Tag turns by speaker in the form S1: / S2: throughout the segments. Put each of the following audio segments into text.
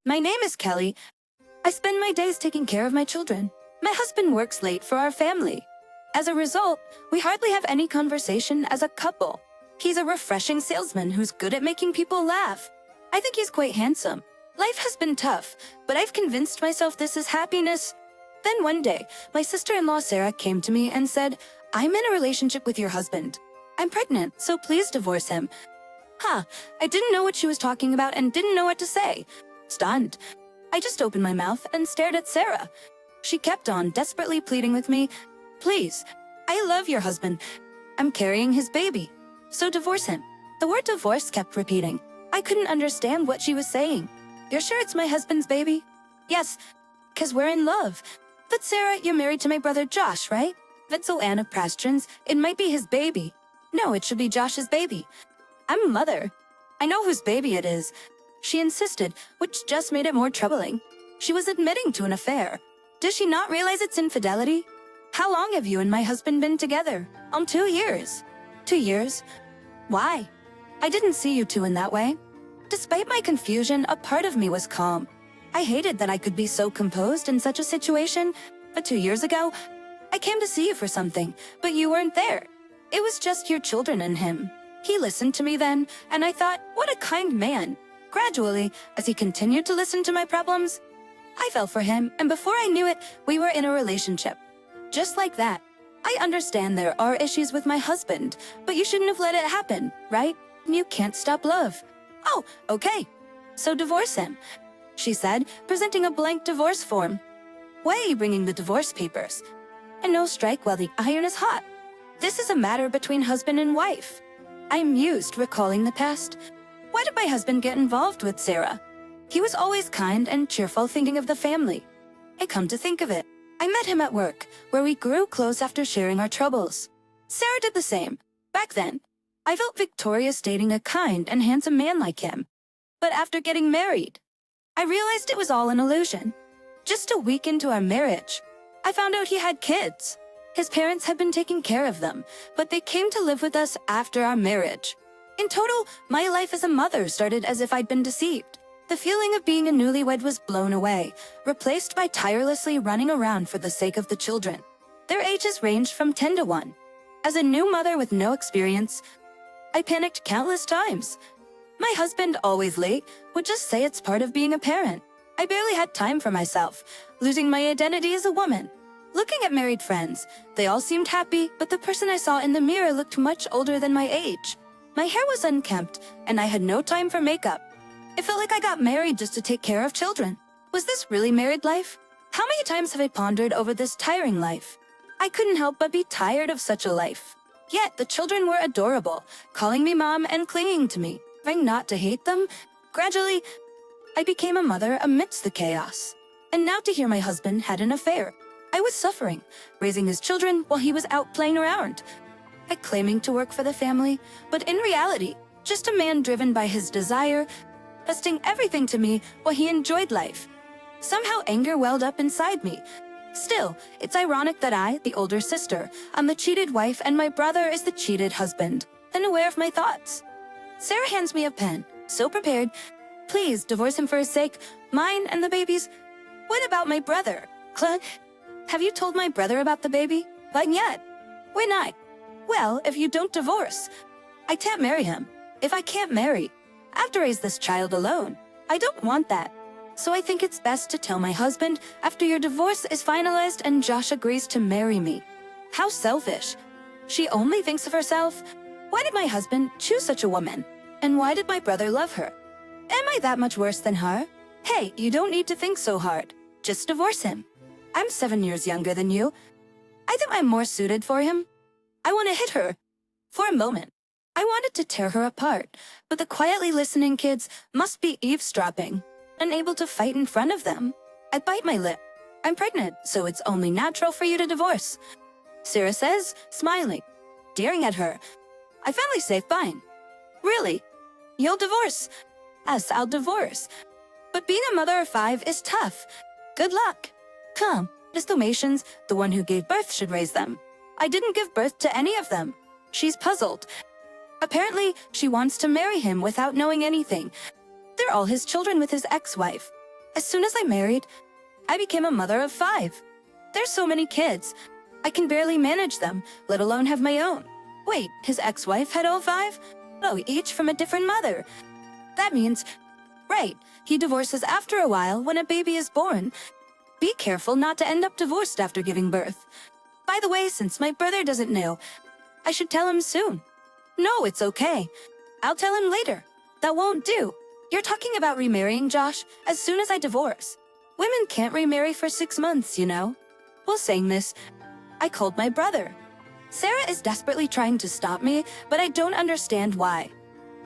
S1: My name is Kelly. I spend my days taking care of my children. My husband works late for our family. As a result, we hardly have any conversation as a couple. He's a refreshing salesman who's good at making people laugh. I think he's quite handsome. Life has been tough, but I've convinced myself this is happiness. Then one day, my sister-in-law Sarah came to me and said, "I'm in a relationship with your husband. I'm pregnant, so please divorce him." I didn't know what she was talking about and didn't know what to say. Stunned, I just opened my mouth and stared at Sarah. She kept on desperately pleading with me, "Please, I love your husband. I'm carrying his baby. So divorce him." The word divorce kept repeating. I couldn't understand what she was saying. "You're sure it's my husband's baby?" "Yes, 'cause we're in love." "But Sarah, you're married to my brother Josh, right?" "Vitzel Anna Prastrans, it might be his baby." "No, it should be Josh's baby. I'm a mother. I know whose baby it is." She insisted, which just made it more troubling. She was admitting to an affair. Does she not realize it's infidelity? "How long have you and my husband been together?" 2 years." 2 years? Why? I didn't see you two in that way." Despite my confusion, a part of me was calm. I hated that I could be so composed in such a situation, but 2 years ago, I came to see you for something, but you weren't there. It was just your children and him. He listened to me then, and I thought, what a kind man. Gradually, as he continued to listen to my problems, I fell for him, and before I knew it, we were in a relationship. Just like that. I understand there are issues with my husband, but you shouldn't have let it happen, right? You can't stop love. "Oh, okay. So divorce him," she said, presenting a blank divorce form. "Why are you bringing the divorce papers?" "And no strike while the iron is hot. This is a matter between husband and wife." I mused, recalling the past. Why did my husband get involved with Sarah? He was always kind and cheerful, thinking of the family. I come to think of it, I met him at work, where we grew close after sharing our troubles. Sarah did the same. Back then, I felt victorious dating a kind and handsome man like him. But after getting married, I realized it was all an illusion. Just a week into our marriage, I found out he had kids. His parents had been taking care of them, but they came to live with us after our marriage. In total, my life as a mother started as if I'd been deceived. The feeling of being a newlywed was blown away, replaced by tirelessly running around for the sake of the children. Their ages ranged from 10 to 1. As a new mother with no experience, I panicked countless times. My husband, always late, would just say it's part of being a parent. I barely had time for myself, losing my identity as a woman. Looking at married friends, they all seemed happy, but the person I saw in the mirror looked much older than my age. My hair was unkempt, and I had no time for makeup. It felt like I got married just to take care of children. Was this really married life? How many times have I pondered over this tiring life? I couldn't help but be tired of such a life. Yet the children were adorable, calling me mom and clinging to me. Trying not to hate them, gradually, I became a mother amidst the chaos. And now to hear my husband had an affair. I was suffering, raising his children while he was out playing around. Claiming to work for the family, but in reality, just a man driven by his desire, trusting everything to me while he enjoyed life. Somehow anger welled up inside me. Still, it's ironic that I, the older sister, am the cheated wife and my brother is the cheated husband, unaware of my thoughts. Sarah hands me a pen, so prepared. "Please divorce him for his sake, mine and the baby's." "What about my brother?" "Have you told my brother about the baby?" "Not yet." "Why not?" "Well, if you don't divorce, I can't marry him. If I can't marry, I have to raise this child alone. I don't want that. So I think it's best to tell my husband after your divorce is finalized and Josh agrees to marry me." How selfish. She only thinks of herself. Why did my husband choose such a woman? And why did my brother love her? Am I that much worse than her? Hey, you don't need to think so hard. Just divorce him. I'm 7 years younger than you. I think I'm more suited for him. I want to hit her. For a moment, I wanted to tear her apart, but the quietly listening kids must be eavesdropping, unable to fight in front of them. I bite my lip. I'm pregnant, so it's only natural for you to divorce. Sarah says, smiling, staring at her. I finally say fine. Really? You'll divorce? Yes, I'll divorce. But being a mother of 5 is tough. Good luck. Come, the Dalmatians, the one who gave birth should raise them. I didn't give birth to any of them. She's puzzled. Apparently, she wants to marry him without knowing anything. They're all his children with his ex-wife. As soon as I married, I became a mother of 5. There's so many kids. I can barely manage them, let alone have my own. Wait, his ex-wife had all 5? Oh, each from a different mother. That means, right, he divorces after a while when a baby is born. Be careful not to end up divorced after giving birth. By the way, since my brother doesn't know, I should tell him soon. No, it's okay. I'll tell him later. That won't do. You're talking about remarrying Josh as soon as I divorce. Women can't remarry for 6 months, you know. While saying this, I called my brother. Sarah is desperately trying to stop me, but I don't understand why.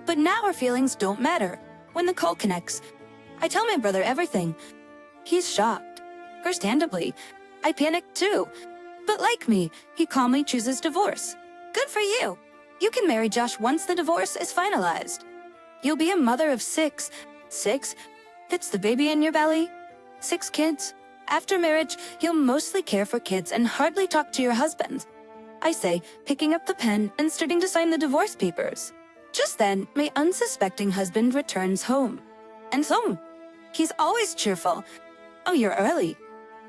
S1: But now our feelings don't matter. When the call connects, I tell my brother everything. He's shocked. Understandably, I panicked too. But like me, he calmly chooses divorce. Good for you. You can marry Josh once the divorce is finalized. You'll be a mother of 6. 6? Fits the baby in your belly? 6 kids? After marriage, you'll mostly care for kids and hardly talk to your husband. I say, picking up the pen and starting to sign the divorce papers. Just then, my unsuspecting husband returns home. And home. He's always cheerful. Oh, you're early.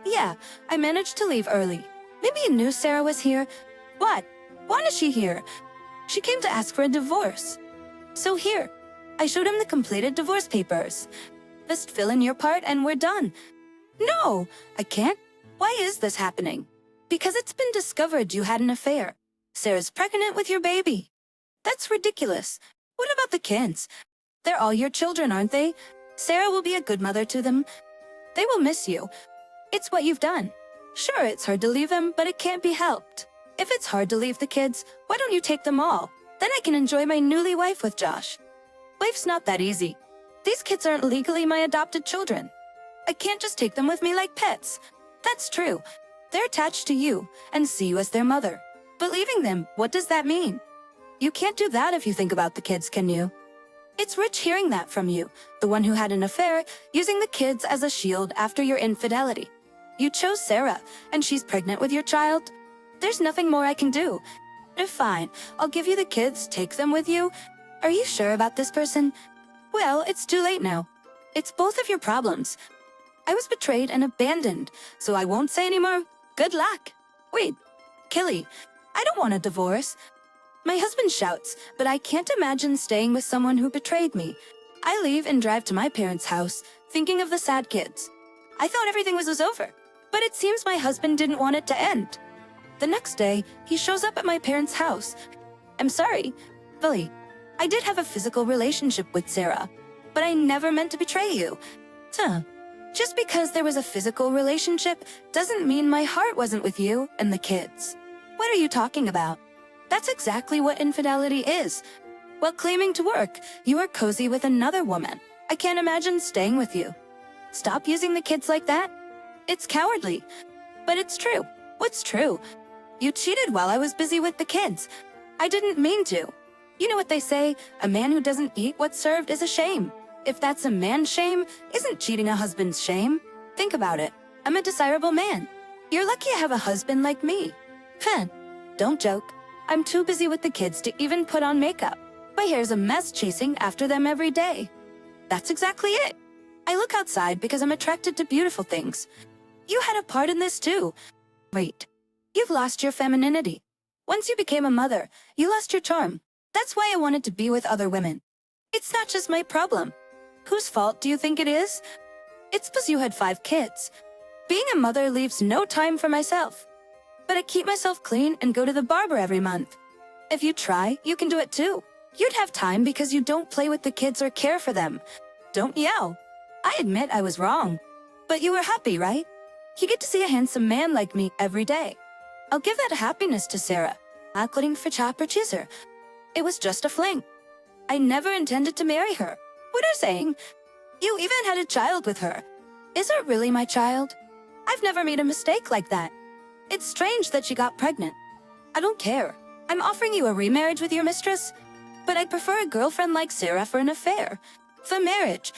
S1: Yeah, I managed to leave early. Maybe you knew Sarah was here. What? Why is she here? She came to ask for a divorce. So here, I showed him the completed divorce papers. Just fill in your part and we're done. No, I can't. Why is this happening? Because it's been discovered you had an affair. Sarah's pregnant with your baby. That's ridiculous. What about the kids? They're all your children, aren't they? Sarah will be a good mother to them. They will miss you. It's what you've done. Sure, it's hard to leave them, but it can't be helped. If it's hard to leave the kids, why don't you take them all? Then I can enjoy my newly wife with Josh. Life's not that easy. These kids aren't legally my adopted children. I can't just take them with me like pets. That's true. They're attached to you and see you as their mother. But leaving them, what does that mean? You can't do that if you think about the kids, can you? It's rich hearing that from you, the one who had an affair, using the kids as a shield after your infidelity. You chose Sarah, and she's pregnant with your child. There's nothing more I can do. If fine, I'll give you the kids, take them with you. Are you sure about this person? Well, it's too late now. It's both of your problems. I was betrayed and abandoned, so I won't say anymore. Good luck. Wait, Kelly, I don't want a divorce. My husband shouts, but I can't imagine staying with someone who betrayed me. I leave and drive to my parents' house, thinking of the sad kids. I thought everything was over, but it seems my husband didn't want it to end. The next day, he shows up at my parents' house. I'm sorry, Billy. I did have a physical relationship with Sarah, but I never meant to betray you. Just because there was a physical relationship doesn't mean my heart wasn't with you and the kids. What are you talking about? That's exactly what infidelity is. While claiming to work, you are cozy with another woman. I can't imagine staying with you. Stop using the kids like that. It's cowardly. But it's true. What's true? You cheated while I was busy with the kids. I didn't mean to. You know what they say, a man who doesn't eat what's served is a shame. If that's a man's shame, isn't cheating a husband's shame? Think about it. I'm a desirable man. You're lucky I have a husband like me. Don't joke. I'm too busy with the kids to even put on makeup. My hair's a mess chasing after them every day. That's exactly it. I look outside because I'm attracted to beautiful things. You had a part in this too. Wait. You've lost your femininity. Once you became a mother, you lost your charm. That's why I wanted to be with other women. It's not just my problem. Whose fault do you think it is? It's because you had 5 kids. Being a mother leaves no time for myself. But I keep myself clean and go to the barber every month. If you try, you can do it too. You'd have time because you don't play with the kids or care for them. Don't yell. I admit I was wrong. But you were happy, right? You get to see a handsome man like me every day. I'll give that happiness to Sarah. Including for chop or chooser. It was just a fling. I never intended to marry her. What are you saying? You even had a child with her. Is her really my child? I've never made a mistake like that. It's strange that she got pregnant. I don't care. I'm offering you a remarriage with your mistress. But I'd prefer a girlfriend like Sarah for an affair. For marriage.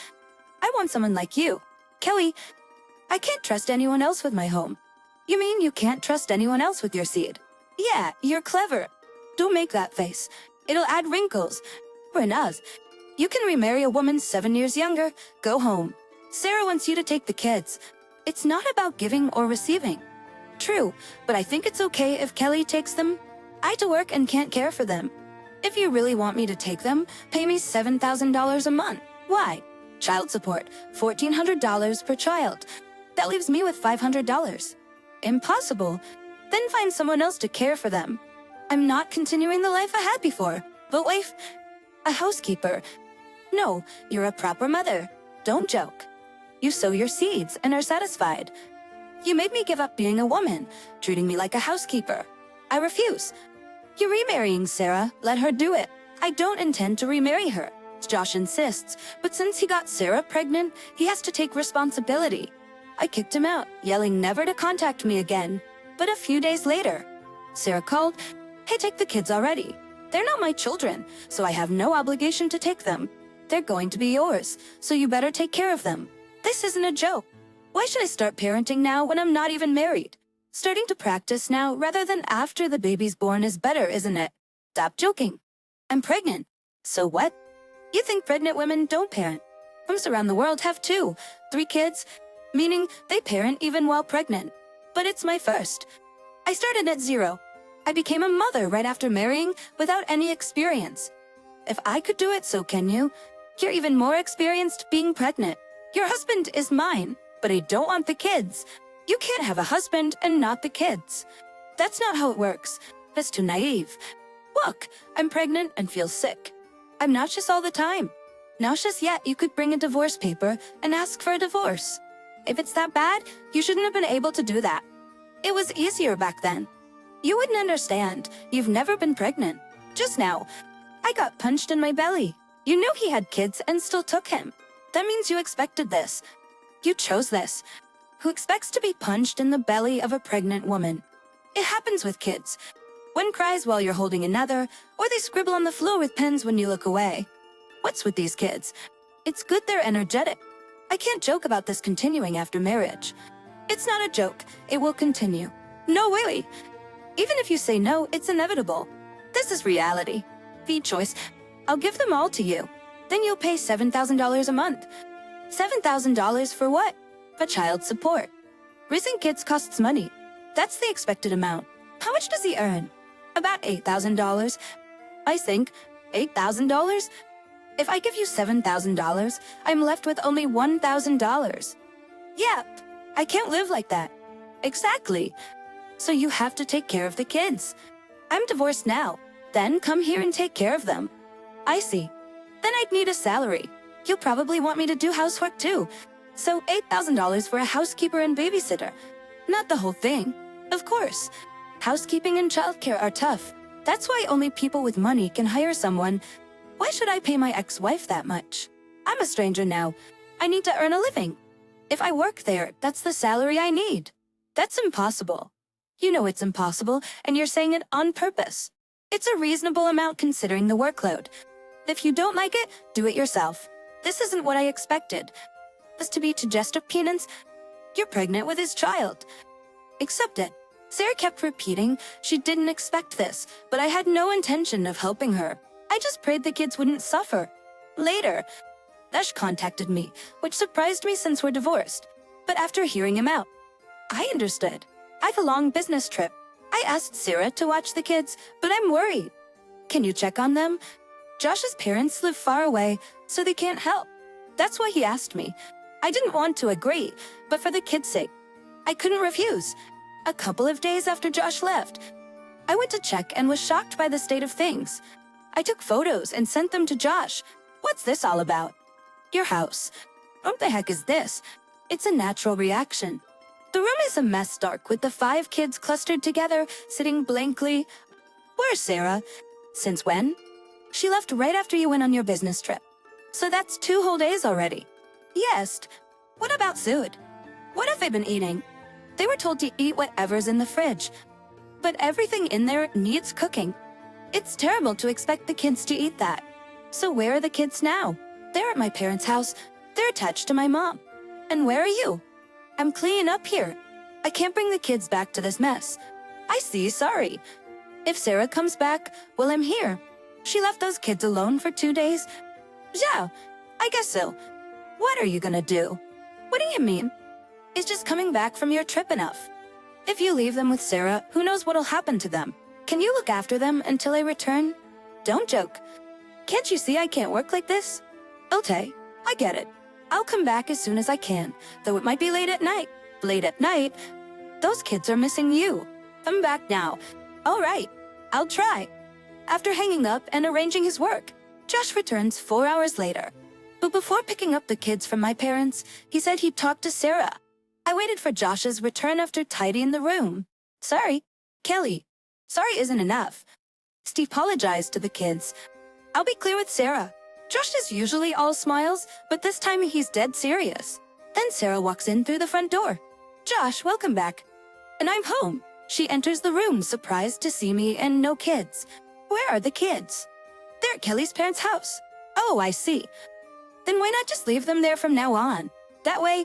S1: I want someone like you. Kelly, I can't trust anyone else with my home. You mean you can't trust anyone else with your seed? Yeah, you're clever. Don't make that face. It'll add wrinkles. For us, you can remarry a woman 7 years younger, go home. Sarah wants you to take the kids. It's not about giving or receiving. True, but I think it's okay if Kelly takes them. I have to work and can't care for them. If you really want me to take them, pay me $7,000 a month. Why? Child support, $1,400 per child. That leaves me with $500. Impossible. Then find someone else to care for them. I'm not continuing the life I had before. But wife, a housekeeper. No, you're a proper mother. Don't joke. You sow your seeds and are satisfied. You made me give up being a woman, treating me like a housekeeper. I refuse. You're remarrying Sarah. Let her do it. I don't intend to remarry her. Josh insists, but since he got Sarah pregnant, he has to take responsibility. I kicked him out, yelling never to contact me again. But a few days later, Sarah called, "Hey, take the kids already. They're not my children, so I have no obligation to take them. They're going to be yours, so you better take care of them." This isn't a joke. Why should I start parenting now when I'm not even married? Starting to practice now rather than after the baby's born is better, isn't it? Stop joking. I'm pregnant. So what? You think pregnant women don't parent? Moms around the world have 2, 3 kids, meaning they parent even while pregnant. But it's my first. I started at 0. I became a mother right after marrying without any experience. If I could do it, so can you. You're even more experienced being pregnant. Your husband is mine, but I don't want the kids. You can't have a husband and not the kids. That's not how it works. That's too naive. Look, I'm pregnant and feel sick. I'm nauseous all the time. Nauseous yet you could bring a divorce paper and ask for a divorce. If it's that bad, you shouldn't have been able to do that. It was easier back then. You wouldn't understand. You've never been pregnant. Just now, I got punched in my belly. You knew he had kids and still took him. That means you expected this. You chose this. Who expects to be punched in the belly of a pregnant woman? It happens with kids. One cries while you're holding another, or they scribble on the floor with pens when you look away. What's with these kids? It's good they're energetic. I can't joke about this continuing after marriage. It's not a joke. It will continue. No, really. Even if you say no, it's inevitable. This is reality. Feed choice. I'll give them all to you. Then you'll pay $7,000 a month. $7,000 for what? For child support. Raising kids costs money. That's the expected amount. How much does he earn? About $8,000. I think. $8,000? If I give you $7,000, I'm left with only $1,000. Yeah, I can't live like that. Exactly. So you have to take care of the kids. I'm divorced now. Then come here and take care of them. I see. Then I'd need a salary. You'll probably want me to do housework too. So $8,000 for a housekeeper and babysitter. Not the whole thing. Of course. Housekeeping and childcare are tough. That's why only people with money can hire someone. Why should I pay my ex-wife that much? I'm a stranger now. I need to earn a living. If I work there, that's the salary I need. That's impossible. You know it's impossible, and you're saying it on purpose. It's a reasonable amount considering the workload. If you don't like it, do it yourself. This isn't what I expected. This to be to just a peanuts. You're pregnant with his child. Accept it. Sarah kept repeating she didn't expect this, but I had no intention of helping her. I just prayed the kids wouldn't suffer. Later, Dash contacted me, which surprised me since we're divorced. But after hearing him out, I understood. I've a long business trip. I asked Sarah to watch the kids, but I'm worried. Can you check on them? Josh's parents live far away, so they can't help. That's why he asked me. I didn't want to agree, but for the kids' sake, I couldn't refuse. A couple of days after Josh left, I went to check and was shocked by the state of things. I took photos and sent them to Josh. What's this all about? Your house. What the heck is this? It's a natural reaction. The room is a mess dark with the 5 kids clustered together, sitting blankly. Where's Sarah? Since when? She left right after you went on your business trip. So that's 2 whole days already. Yes. What about food? What have they been eating? They were told to eat whatever's in the fridge. But everything in there needs cooking. It's terrible to expect the kids to eat that. So where are the kids now? They're at my parents' house. They're attached to my mom. And where are you? I'm cleaning up here. I can't bring the kids back to this mess. I see, sorry. If Sarah comes back, well, I'm here. She left those kids alone for 2 days. Yeah, I guess so. What are you gonna do? What do you mean? Is just coming back from your trip enough? If you leave them with Sarah, who knows what'll happen to them? Can you look after them until I return? Don't joke. Can't you see I can't work like this? Okay, I get it. I'll come back as soon as I can, though it might be late at night. Late at night? Those kids are missing you. Come back now. All right, I'll try. After hanging up and arranging his work, Josh returns 4 hours later. But before picking up the kids from my parents, he said he'd talk to Sarah. I waited for Josh's return after tidying the room. Sorry, Kelly. Sorry isn't enough. Steve apologized to the kids. I'll be clear with Sarah. Josh is usually all smiles, but this time he's dead serious. Then Sarah walks in through the front door. Josh, welcome back. And I'm home. She enters the room, surprised to see me and no kids. Where are the kids? They're at Kelly's parents' house. Oh, I see. Then why not just leave them there from now on? That way,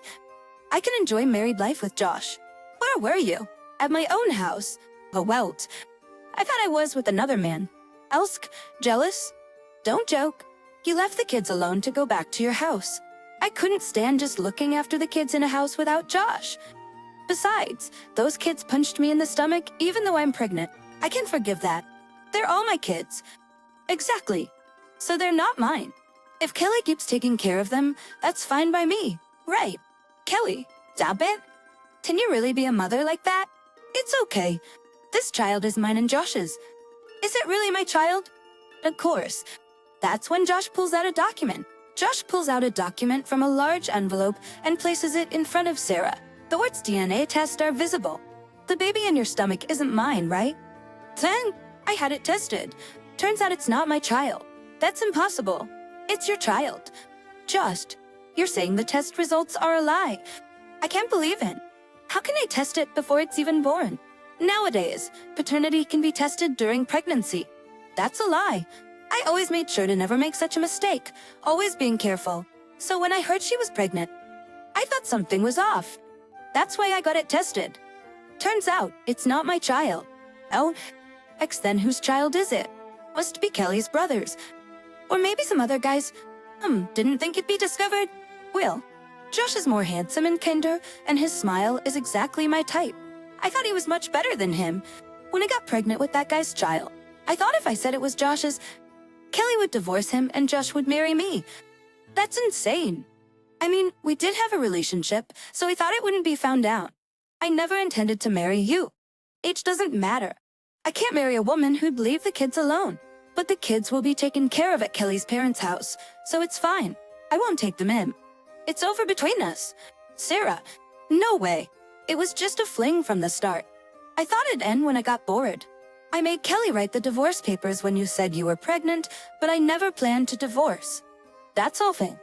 S1: I can enjoy married life with Josh. Where were you? At my own house. Oh, well, I thought I was with another man. Elsk, jealous? Don't joke. You left the kids alone to go back to your house. I couldn't stand just looking after the kids in a house without Josh. Besides, those kids punched me in the stomach even though I'm pregnant. I can forgive that. They're all my kids. Exactly. So they're not mine. If Kelly keeps taking care of them, that's fine by me. Right. Kelly, stop it. Can you really be a mother like that? It's okay. This child is mine and Josh's. Is it really my child? Of course. That's when Josh pulls out a document. Josh pulls out a document from a large envelope and places it in front of Sarah. The words DNA test are visible. The baby in your stomach isn't mine, right? Then, I had it tested. Turns out it's not my child. That's impossible. It's your child. You're saying the test results are a lie. I can't believe it. How can I test it before it's even born? Nowadays, paternity can be tested during pregnancy. That's a lie. I always made sure to never make such a mistake, always being careful. So when I heard she was pregnant, I thought something was off. That's why I got it tested. Turns out, it's not my child. Oh, then whose child is it? Must be Kelly's brother's. Or maybe some other guy's. Didn't think it'd be discovered. Well, Josh is more handsome and kinder, and his smile is exactly my type. I thought he was much better than him. When I got pregnant with that guy's child, I thought if I said it was Josh's, Kelly would divorce him and Josh would marry me. That's insane. I mean, we did have a relationship, so I thought it wouldn't be found out. I never intended to marry you. Age doesn't matter. I can't marry a woman who'd leave the kids alone. But the kids will be taken care of at Kelly's parents' house, so it's fine. I won't take them in. It's over between us. Sarah, no way. It was just a fling from the start. I thought it'd end when I got bored. I made Kelly write the divorce papers when you said you were pregnant, but I never planned to divorce. That's all thing.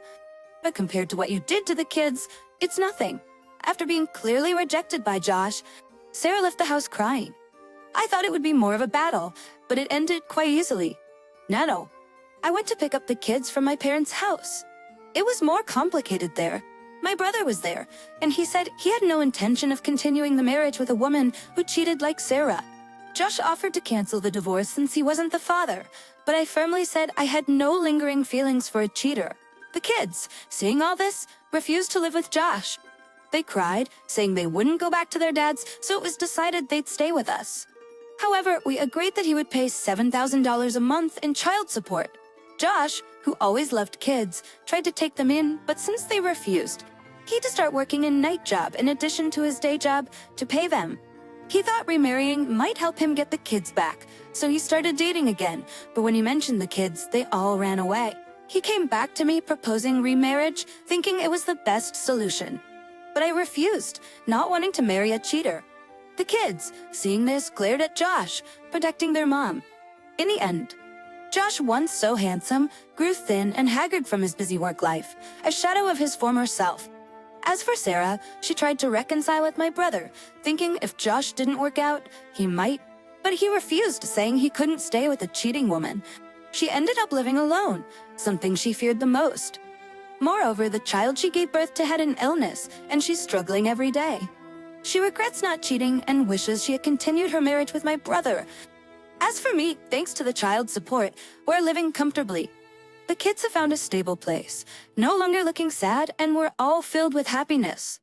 S1: But compared to what you did to the kids, it's nothing. After being clearly rejected by Josh, Sarah left the house crying. I thought it would be more of a battle, but it ended quite easily. No. I went to pick up the kids from my parents' house. It was more complicated there. My brother was there, and he said he had no intention of continuing the marriage with a woman who cheated like Sarah. Josh offered to cancel the divorce since he wasn't the father, but I firmly said I had no lingering feelings for a cheater. The kids, seeing all this, refused to live with Josh. They cried, saying they wouldn't go back to their dads, so it was decided they'd stay with us. However, we agreed that he would pay $7,000 a month in child support. Josh, who always loved kids, tried to take them in, but since they refused, he had to start working a night job in addition to his day job to pay them. He thought remarrying might help him get the kids back, so he started dating again, but when he mentioned the kids, they all ran away. He came back to me proposing remarriage, thinking it was the best solution. But I refused, not wanting to marry a cheater. The kids, seeing this, glared at Josh, protecting their mom. In the end, Josh, once so handsome, grew thin and haggard from his busy work life, a shadow of his former self. As for Sarah, she tried to reconcile with my brother, thinking if Josh didn't work out, he might. But he refused, saying he couldn't stay with a cheating woman. She ended up living alone, something she feared the most. Moreover, the child she gave birth to had an illness, and she's struggling every day. She regrets not cheating and wishes she had continued her marriage with my brother. As for me, thanks to the child support, we're living comfortably. The kids have found a stable place, no longer looking sad, and we're all filled with happiness.